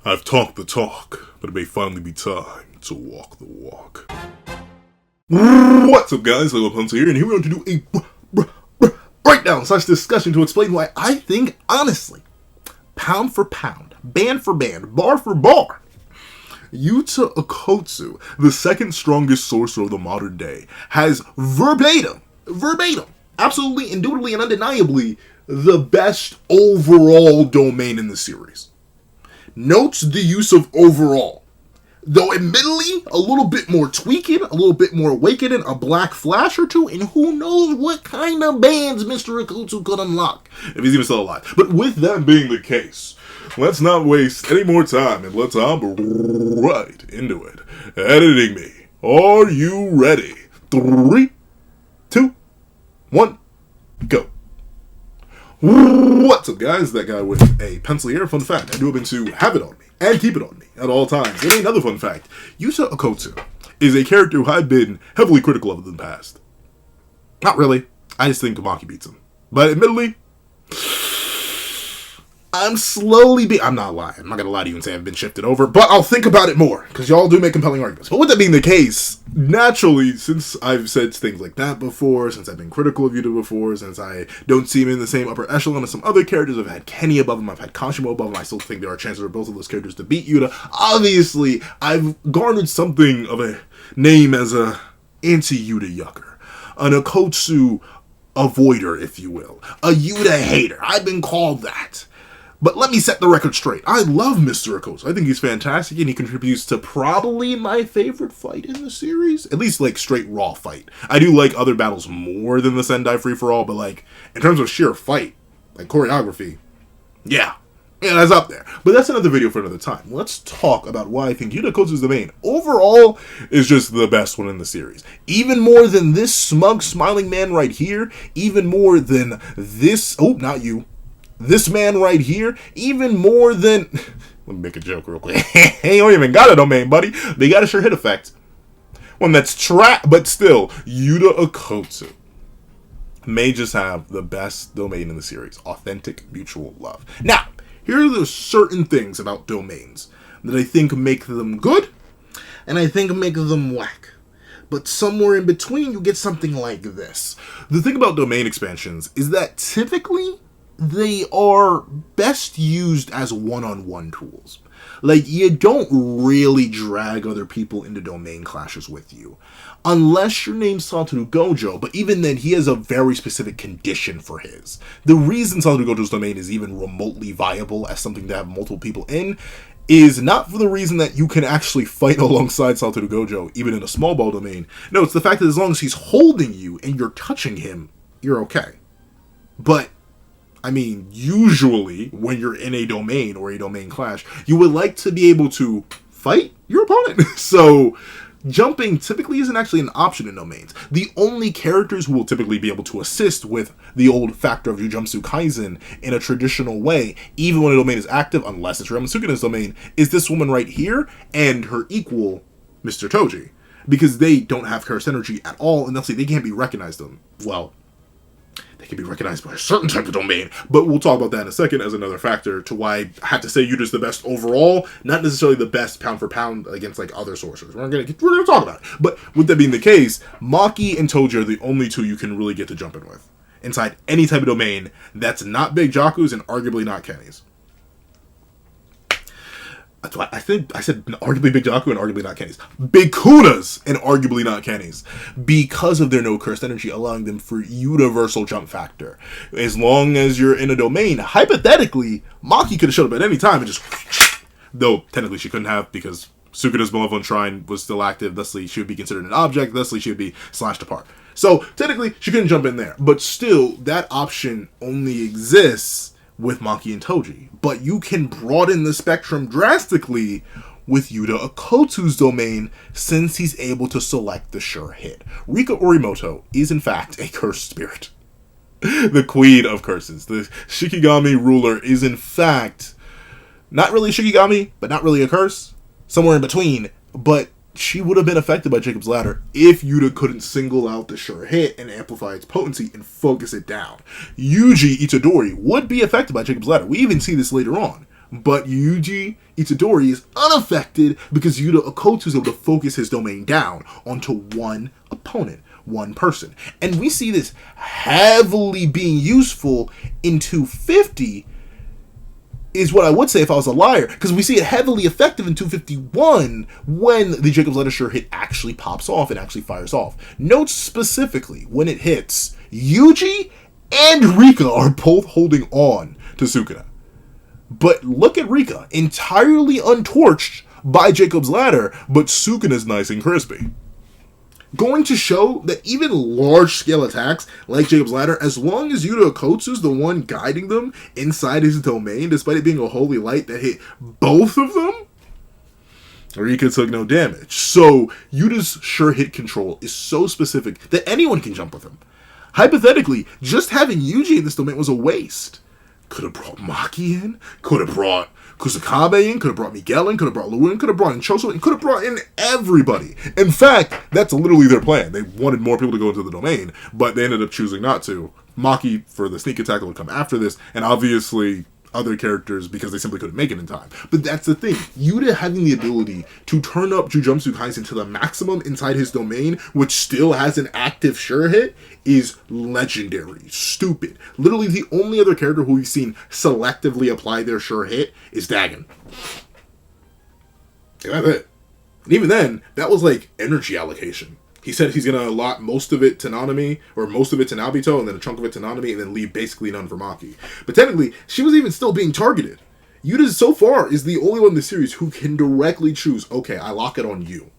I've talked the talk, but it may finally be time to walk the walk. What's up, guys? Lil Punter here, and here we're going to do a breakdown / discussion to explain why I think, honestly, pound for pound, band for band, bar for bar, Yuta Okkotsu, the second strongest sorcerer of the modern day, has verbatim, absolutely, indubitably, and undeniably the best overall domain in the series. Notes the use of overall. Though admittedly, a little bit more tweaking, a little bit more awakening, a black flash or two, and who knows what kind of bands Mr. Okkotsu could unlock, if he's even still alive. But with that being the case, let's not waste any more time, and let's hop right into it. Editing me, are you ready? 3, 2, 1, go. What's up, guys? That guy with a pencil here. Fun fact, I do happen to have it on me and keep it on me at all times. And another fun fact, Yuta Okkotsu is a character who I've been heavily critical of in the past. Not really. I just think Maki beats him. But admittedly, I'm not lying. I'm not going to lie to you and say I've been shifted over, but I'll think about it more, because y'all do make compelling arguments. But with that being the case, naturally, since I've said things like that before, since I've been critical of Yuta before, since I don't see him in the same upper echelon as some other characters, I've had Kenny above him, I've had Kashimo above him, I still think there are chances for both of those characters to beat Yuta. Obviously, I've garnered something of a name as a anti-Yuta yucker, an Okkotsu avoider, if you will, a Yuta hater. I've been called that. But let me set the record straight. I love Mr. Okkotsu. I think he's fantastic, and he contributes to probably my favorite fight in the series. At least, like, straight raw fight. I do like other battles more than the Sendai free-for-all, but, like, in terms of sheer fight, like, choreography, yeah, that's up there. But that's another video for another time. Let's talk about why I think Yuta Okkotsu's domain overall is just the best one in the series. Even more than this smug, smiling man right here. Even more than this, this man right here, even more than... Let me make a joke real quick. He don't even got a domain, buddy. They got a sure hit effect. One that's but still, Yuta Okkotsu may just have the best domain in the series. Authentic mutual love. Now, here are the certain things about domains that I think make them good, and I think make them whack. But somewhere in between, you get something like this. The thing about domain expansions is that typically they are best used as one-on-one tools. Like, you don't really drag other people into domain clashes with you. Unless your name's Satoru Gojo, but even then, he has a very specific condition for his. The reason Satoru Gojo's domain is even remotely viable as something to have multiple people in is not for the reason that you can actually fight alongside Satoru Gojo, even in a small ball domain. No, it's the fact that as long as he's holding you and you're touching him, you're okay. But I mean, usually, when you're in a domain or a domain clash, you would like to be able to fight your opponent. So, jumping typically isn't actually an option in domains. The only characters who will typically be able to assist with the old factor of Jujutsu Kaisen in a traditional way, even when a domain is active, unless it's Ramasukena's domain, is this woman right here and her equal, Mr. Toji. Because they don't have curse energy at all, and thus they can't be recognized. They can be recognized by a certain type of domain, but we'll talk about that in a second as another factor to why I have to say Yuta's the best overall, not necessarily the best pound for pound against like other sorcerers. We're gonna talk about it. But with that being the case, Maki and Toji are the only two you can really get to jump in with inside any type of domain that's not Big Jaku's and arguably not Kenny's. That's why I think I said arguably Big Jaku and arguably not Kenny's. Big Kuna's and arguably not Kenny's. Because of their no cursed energy, allowing them for universal jump factor. As long as you're in a domain, hypothetically, Maki could have showed up at any time and just... Though, technically she couldn't have because Sukuna's Malevolent Shrine was still active, thusly she would be considered an object, thusly she would be slashed apart. So, technically, she couldn't jump in there. But still, that option only exists with Maki and Toji. But you can broaden the spectrum drastically with Yuta Okkotsu's domain since he's able to select the sure hit. Rika Orimoto is in fact a cursed spirit. The queen of curses. The Shikigami ruler is in fact not really Shikigami, but not really a curse. Somewhere in between. But she would have been affected by Jacob's Ladder if Yuta couldn't single out the sure hit and amplify its potency and focus it down. Yuji Itadori would be affected by Jacob's Ladder. We even see this later on. But Yuji Itadori is unaffected because Yuta Okkotsu is able to focus his domain down onto one opponent, one person. And we see this heavily being useful in 250 is what I would say if I was a liar, because we see it heavily effective in 251 when the Jacob's Ladder sure hit actually pops off and actually fires off. Note specifically when it hits, Yuji and Rika are both holding on to Sukuna. But look at Rika, entirely untorched by Jacob's Ladder, but Sukuna's nice and crispy. Going to show that even large-scale attacks like Jacob's Ladder, as long as Yuta Okkotsu's the one guiding them inside his domain, despite it being a holy light that hit both of them, Rika took no damage. So Yuta's sure hit control is so specific that anyone can jump with him. Hypothetically, just having Yuji in this domain was a waste. Could have brought Maki in, could have brought Kusakabe in, could have brought Miguel in, could have brought Lu in, could have brought in Choso in, could have brought in everybody. In fact, that's literally their plan. They wanted more people to go into the domain, but they ended up choosing not to. Maki for the sneak attack will come after this, and obviously other characters because they simply couldn't make it in time. But that's the thing. Yuta having the ability to turn up Jujutsu Kaisen to the maximum inside his domain, which still has an active sure hit, is legendary. Stupid. Literally the only other character who we've seen selectively apply their sure hit is Dagon. And that's it. And even then, that was like energy allocation. He said he's going to allot most of it to Nanami, or most of it to Nabito, and then a chunk of it to Nanami, and then leave basically none for Maki. But technically, she was even still being targeted. Yuta, so far, is the only one in the series who can directly choose, okay, I lock it on you.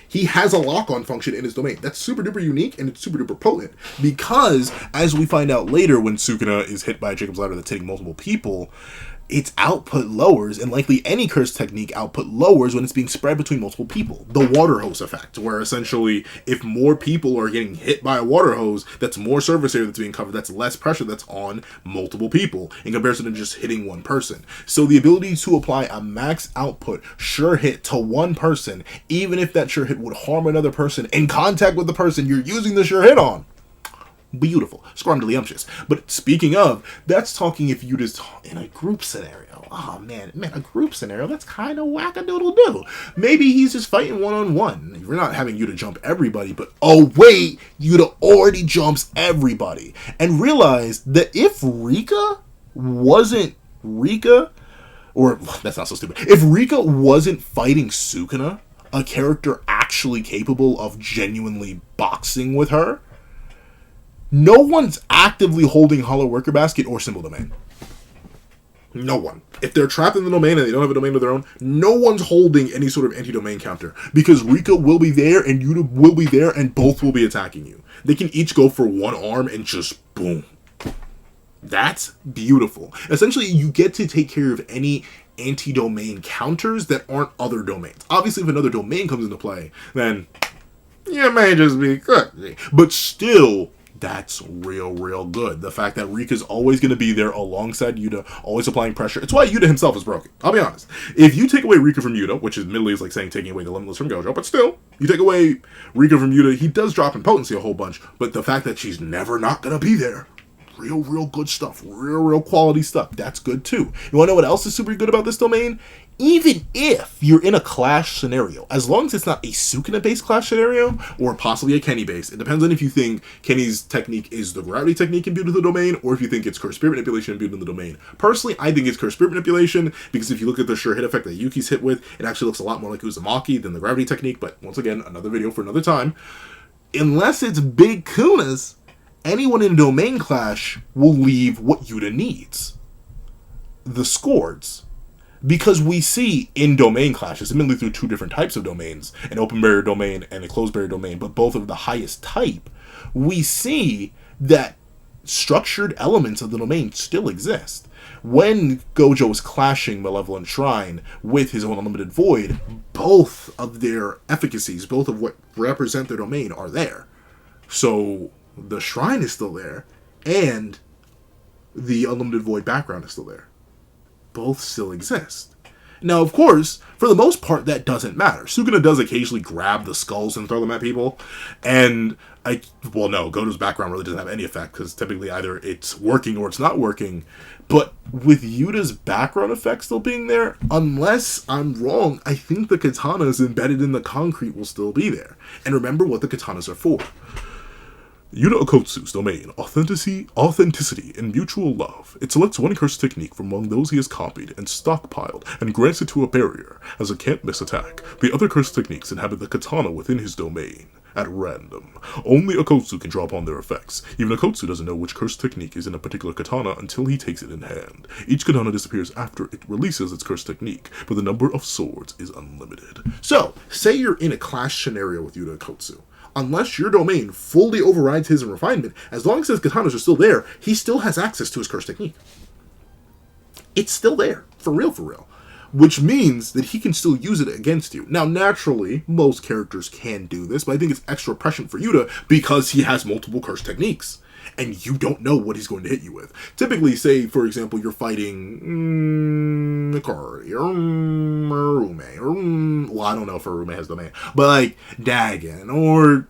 He has a lock-on function in his domain. That's super duper unique, and it's super duper potent. Because, as we find out later when Sukuna is hit by a Jacob's Ladder that's hitting multiple people, its output lowers, and likely any curse technique output lowers when it's being spread between multiple people. The water hose effect, where essentially if more people are getting hit by a water hose, that's more surface area that's being covered, that's less pressure that's on multiple people in comparison to just hitting one person. So the ability to apply a max output sure hit to one person, even if that sure hit would harm another person in contact with the person you're using the sure hit on. Beautiful. Scrumdiddlyumptious. But speaking of, that's talking if you just in a group scenario. Oh man, a group scenario, that's kind of whack-a-doodle-doo. Maybe he's just fighting one-on-one. You're not having Yuta jump everybody, but oh wait, Yuta already jumps everybody. And realize that if Rika wasn't Rika, or that's not so stupid, if Rika wasn't fighting Sukuna, a character actually capable of genuinely boxing with her, no one's actively holding Hollow Worker Basket or Symbol Domain. No one. If they're trapped in the domain and they don't have a domain of their own, no one's holding any sort of anti-domain counter. Because Rika will be there and Yuta will be there and both will be attacking you. They can each go for one arm and just boom. That's beautiful. Essentially, you get to take care of any anti-domain counters that aren't other domains. Obviously, if another domain comes into play, then you may just be good. But still, that's real good. The fact that Rika's always going to be there alongside Yuta, always applying pressure. It's why Yuta himself is broken. I'll be honest. If you take away Rika from Yuta, which is admittedly is like saying taking away the Limitless from Gojo, but still, you take away Rika from Yuta, he does drop in potency a whole bunch, but the fact that she's never not going to be there, real good stuff. Real quality stuff. That's good too. You want to know what else is super good about this domain? Even if you're in a clash scenario, as long as it's not a Sukuna-based clash scenario, or possibly a Kenny-based, it depends on if you think Kenny's technique is the gravity technique imbued in the domain, or if you think it's Curse Spirit Manipulation imbued in the domain. Personally, I think it's Curse Spirit Manipulation, because if you look at the sure hit effect that Yuki's hit with, it actually looks a lot more like Uzumaki than the gravity technique, but once again, another video for another time. Unless it's Big Kunas, anyone in a domain clash will leave what Yuta needs. The Scords. Because we see in domain clashes, admittedly through two different types of domains, an open barrier domain and a closed barrier domain, but both of the highest type, we see that structured elements of the domain still exist. When Gojo is clashing Malevolent Shrine with his own Unlimited Void, both of their efficacies, both of what represent their domain are there. So the Shrine is still there, and the Unlimited Void background is still there. Both still exist. Now, of course, for the most part, that doesn't matter. Sukuna does occasionally grab the skulls and throw them at people, and no, Goto's background really doesn't have any effect, because typically either it's working or it's not working, but with Yuta's background effect still being there, unless I'm wrong, I think the katanas embedded in the concrete will still be there. And remember what the katanas are for. Yuta Okkotsu's domain, authenticity, and mutual love. It selects one curse technique from among those he has copied and stockpiled, and grants it to a barrier, as a can't-miss attack. The other curse techniques inhabit the katana within his domain, at random. Only Okkotsu can draw upon their effects. Even Okkotsu doesn't know which curse technique is in a particular katana until he takes it in hand. Each katana disappears after it releases its curse technique, but the number of swords is unlimited. So, say you're in a clash scenario with Yuta Okkotsu. Unless your domain fully overrides his in refinement, as long as his katanas are still there, he still has access to his curse technique. It's still there. For real. Which means that he can still use it against you. Now, naturally, most characters can do this, but I think it's extra prescient for Yuta because he has multiple curse techniques. And you don't know what he's going to hit you with. Typically, say, for example, you're fighting Mikari or Arume, well, I don't know if Arume has domain, but like Dagon or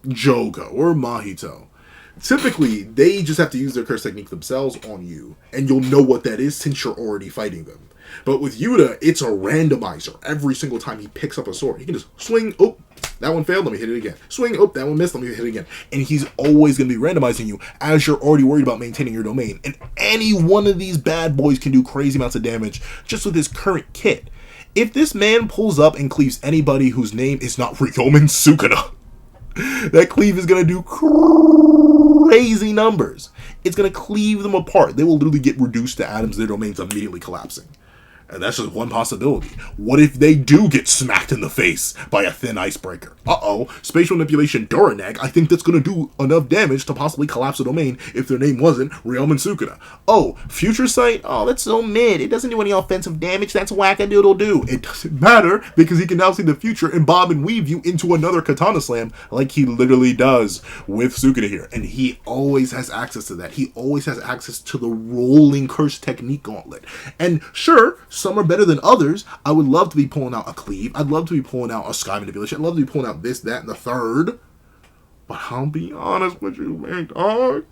Jogo or Mahito. Typically, they just have to use their curse technique themselves on you, and you'll know what that is since you're already fighting them. But with Yuta, it's a randomizer. Every single time he picks up a sword, he can just swing, oh, that one failed, let me hit it again. Swing, oh, that one missed, let me hit it again. And he's always going to be randomizing you as you're already worried about maintaining your domain. And any one of these bad boys can do crazy amounts of damage just with his current kit. If this man pulls up and cleaves anybody whose name is not Ryomen Sukuna, that cleave is going to do crazy numbers. It's going to cleave them apart. They will literally get reduced to atoms, their domains immediately collapsing. And that's just one possibility. What if they do get smacked in the face by a thin icebreaker? Spatial manipulation Doranag, I think that's going to do enough damage to possibly collapse a domain if their name wasn't Ryomen Sukuna. Future Sight, that's so mid. It doesn't do any offensive damage. That's whack-a-doodle-doo. It doesn't matter because he can now see the future and bob and weave you into another katana slam like he literally does with Sukuna here. And he always has access to that. He always has access to the rolling curse technique gauntlet. And sure, some are better than others. I would love to be pulling out a cleave. I'd love to be pulling out a sky manipulation. I'd love to be pulling out this, that, and the third. But I'll be honest with you, man, dog.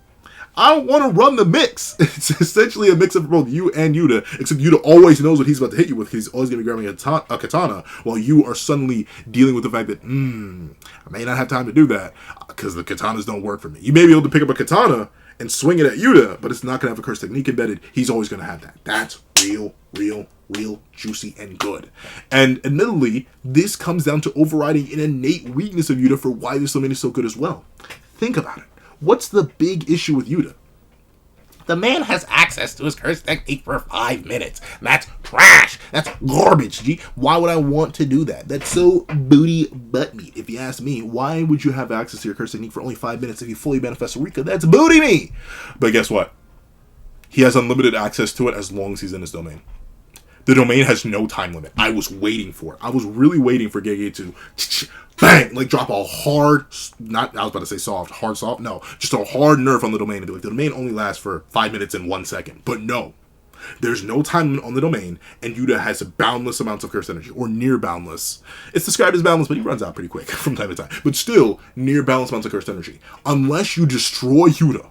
I don't want to run the mix. It's essentially a mix of both you and Yuta, except Yuta always knows what he's about to hit you with because he's always going to be grabbing a katana, while you are suddenly dealing with the fact that, I may not have time to do that because the katanas don't work for me. You may be able to pick up a katana and swing it at Yuta, but it's not going to have a curse technique embedded. He's always going to have that. That's real, juicy, and good. And admittedly, this comes down to overriding an innate weakness of Yuta for why this domain is so good as well. Think about it. What's the big issue with Yuta? The man has access to his curse technique for 5 minutes. That's trash. That's garbage, G. Why would I want to do that? That's so booty butt meat. If you ask me, why would you have access to your curse technique for only 5 minutes if you fully manifest Rika? That's booty meat. But guess what? He has unlimited access to it as long as he's in his domain. The domain has no time limit. I was waiting for it. I was really waiting for Gege to bang, like drop a hard, not, I was about to say soft, hard soft, no, just a hard nerf on the domain and be like, the domain only lasts for 5 minutes and 1 second. But no, there's no time limit on the domain, and Yuta has boundless amounts of curse energy, or near boundless. It's described as boundless, but he runs out pretty quick from time to time. But still, near boundless amounts of curse energy. Unless you destroy Yuta,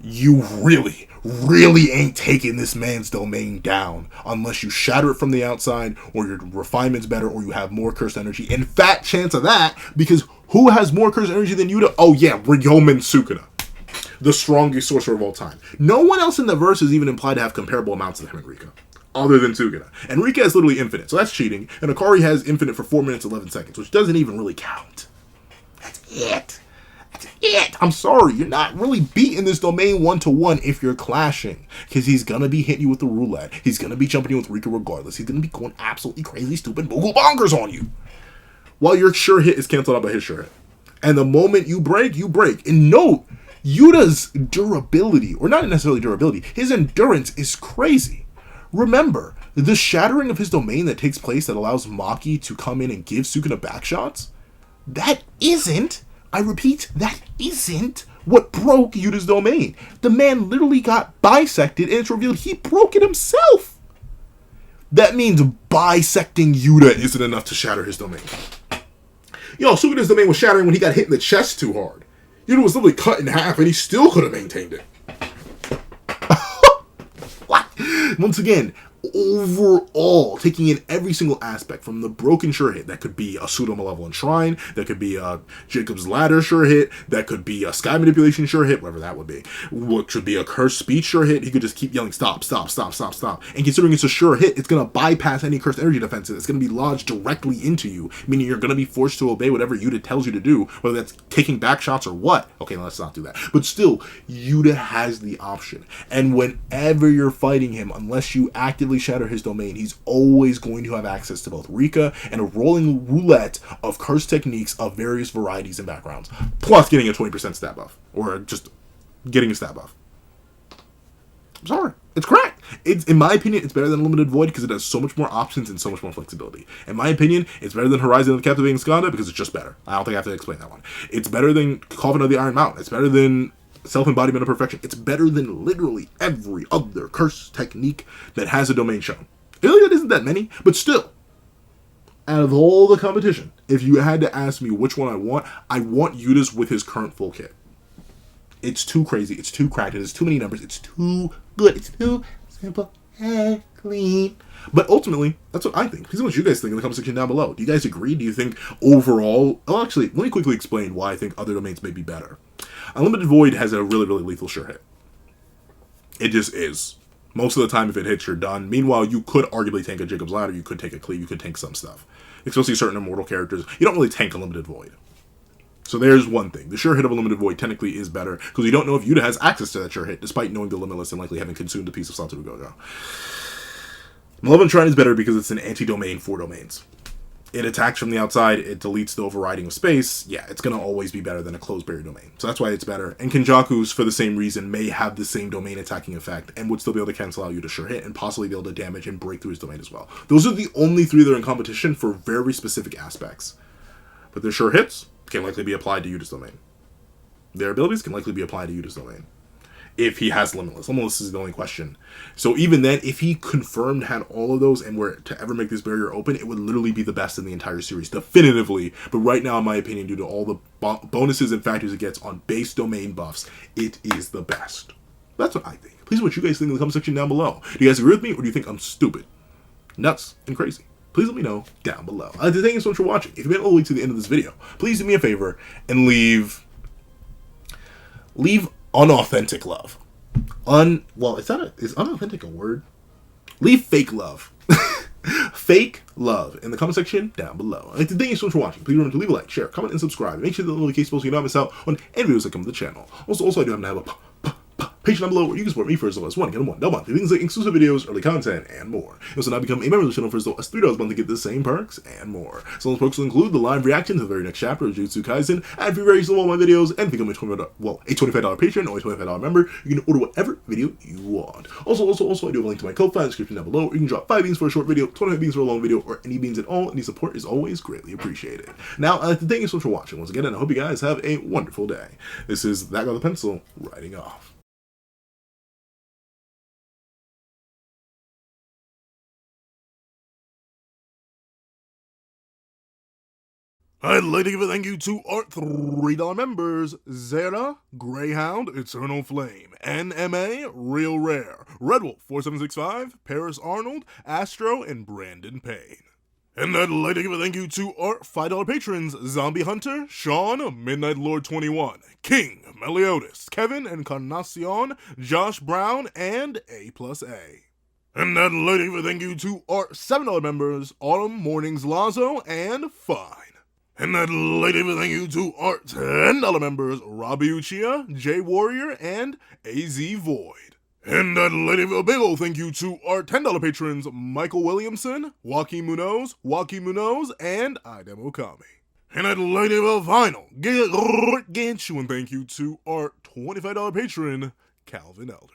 you really ain't taking this man's domain down unless you shatter it from the outside, or your refinement's better, or you have more cursed energy. And fat chance of that, because who has more cursed energy than Yuta? Oh yeah, Ryomen Sukuna, the strongest sorcerer of all time. No one else in the verse is even implied to have comparable amounts to him and Rika, other than Sukuna. And Rika is literally infinite, so that's cheating. And Akari has infinite for 4 minutes 11 seconds, which doesn't even really count. That's it. I'm sorry, you're not really beating this domain 1-to-1 if you're clashing, because he's gonna be hitting you with the roulette. He's gonna be jumping you with Rika regardless. He's gonna be going absolutely crazy, stupid, boogle bonkers on you, while your sure hit is canceled out by his sure hit. And the moment you break, you break. And note, Yuta's durability, or not necessarily durability, his endurance is crazy. Remember, the shattering of his domain that takes place that allows Maki to come in and give Sukuna backshots, that isn't, I repeat, that isn't what broke Yuta's domain. The man literally got bisected, and it's revealed he broke it himself. That means bisecting Yuta isn't enough to shatter his domain. Yo, Sugata's domain was shattering when he got hit in the chest too hard. Yuta was literally cut in half, and he still could have maintained it. What? Once again, overall, taking in every single aspect, from the broken sure hit, that could be a pseudo-malevolent shrine, that could be a Jacob's ladder sure hit, that could be a sky manipulation sure hit, whatever that would be, what should be a cursed speech sure hit. He could just keep yelling stop, stop, stop, stop, stop, and considering it's a sure hit, it's going to bypass any cursed energy defenses. It's going to be lodged directly into you, meaning you're going to be forced to obey whatever Yuta tells you to do, whether that's taking back shots or what. Okay, let's not do that, but still, Yuta has the option, and whenever you're fighting him, unless you actively shatter his domain, he's always going to have access to both Rika and a rolling roulette of curse techniques of various varieties and backgrounds, plus getting a 20% stat buff, or just getting a stat buff. I'm sorry, it's correct. It's, in my opinion, it's better than Limited Void because it has so much more options and so much more flexibility. In my opinion, it's better than Horizon of the Captivating Skanda because it's just better. I don't think I have to explain that one. It's better than Coven of the Iron Mountain. It's better than Self-Embodiment of Perfection. It's better than literally every other curse technique that has a domain shown. It really isn't that many, but still, out of all the competition, if you had to ask me which one I want Yuta's with his current full kit. It's too crazy, it's too cracked, it's too many numbers, it's too good, it's too simple and clean. But ultimately, that's what I think. Please let me know what you guys think in the comment section down below. Do you guys agree? Do you think overall... Oh, actually, let me quickly explain why I think other domains may be better. Unlimited Void has a really, really lethal sure hit. It just is. Most of the time, if it hits, you're done. Meanwhile, you could arguably tank a Jacob's Ladder, you could take a Cleave, you could tank some stuff. Especially certain immortal characters. You don't really tank Unlimited Void. So there's one thing. The sure hit of Unlimited Void technically is better, because you don't know if Yuta has access to that sure hit, despite knowing the Limitless and likely having consumed a piece of Satoru Gojo. Malevolent Shrine is better because it's an anti-domain for domains. It attacks from the outside, it deletes the overriding of space. Yeah, it's going to always be better than a closed barrier domain. So that's why it's better. And Kenjaku's, for the same reason, may have the same domain attacking effect and would still be able to cancel out Yuta's sure hit and possibly be able to damage and break through his domain as well. Those are the only three that are in competition for very specific aspects. But their sure hits can likely be applied to Yuta's domain. Their abilities can likely be applied to Yuta's domain. If he has Limitless. Limitless is the only question. So even then, if he confirmed had all of those and were to ever make this barrier open, it would literally be the best in the entire series, definitively. But right now, in my opinion, due to all the bonuses and factors it gets on base domain buffs, it is the best. That's what I think. Please, what you guys think in the comment section down below. Do you guys agree with me, or do you think I'm stupid, nuts, and crazy? Please let me know down below. Thank you so much for watching. If you made it all the way to the end of this video, please do me a favor and leave unauthentic love. Is unauthentic a word? Leave fake love. Fake love in the comment section down below. Thank you so much for watching. Please remember to leave a like, share, comment, and subscribe. Make sure the notification bell so you don't miss out on any videos that come to the channel. Also, I do happen to have a page down below where you can support me for as low as $1, get them $1 month. Things like exclusive videos, early content, and more. You also now become a member of the channel for as low as $3 a month to get the same perks and more. So those perks will include the live reaction to the very next chapter of Jujutsu Kaisen, ad-free variations of all my videos, and become a $25 patron or a $25 member. You can order whatever video you want. Also, I do have a link to my Ko-Fi in the description down below, where you can drop 5 beans for a short video, 25 beans for a long video, or any beans at all. Any support is always greatly appreciated. Now, thank you so much for watching once again, and I hope you guys have a wonderful day. This is That Guy with a Pencil, writing off. I'd like to give a thank you to our $3 members: Zera, Greyhound, Eternal Flame, NMA, Real Rare, Redwolf 4765, Paris Arnold, Astro, and Brandon Payne. And I'd like to give a thank you to our $5 patrons: Zombie Hunter, Sean, Midnight Lord 21, King, Meliodas, Kevin, Encarnacion, Josh Brown, and A+A. And I'd like to give a thank you to our $7 members: Autumn, Mornings, Lazo, and Fine. And I'd like to give a thank you to our $10 members: Robbie Uchiha, Jay Warrior, and AZ Void. And I'd like to give a big ol' thank you to our $10 patrons: Michael Williamson, Joaquin Munoz, and Idem Okami. And I'd like to give a final gargantuan thank you to our $25 patron, Calvin Elder.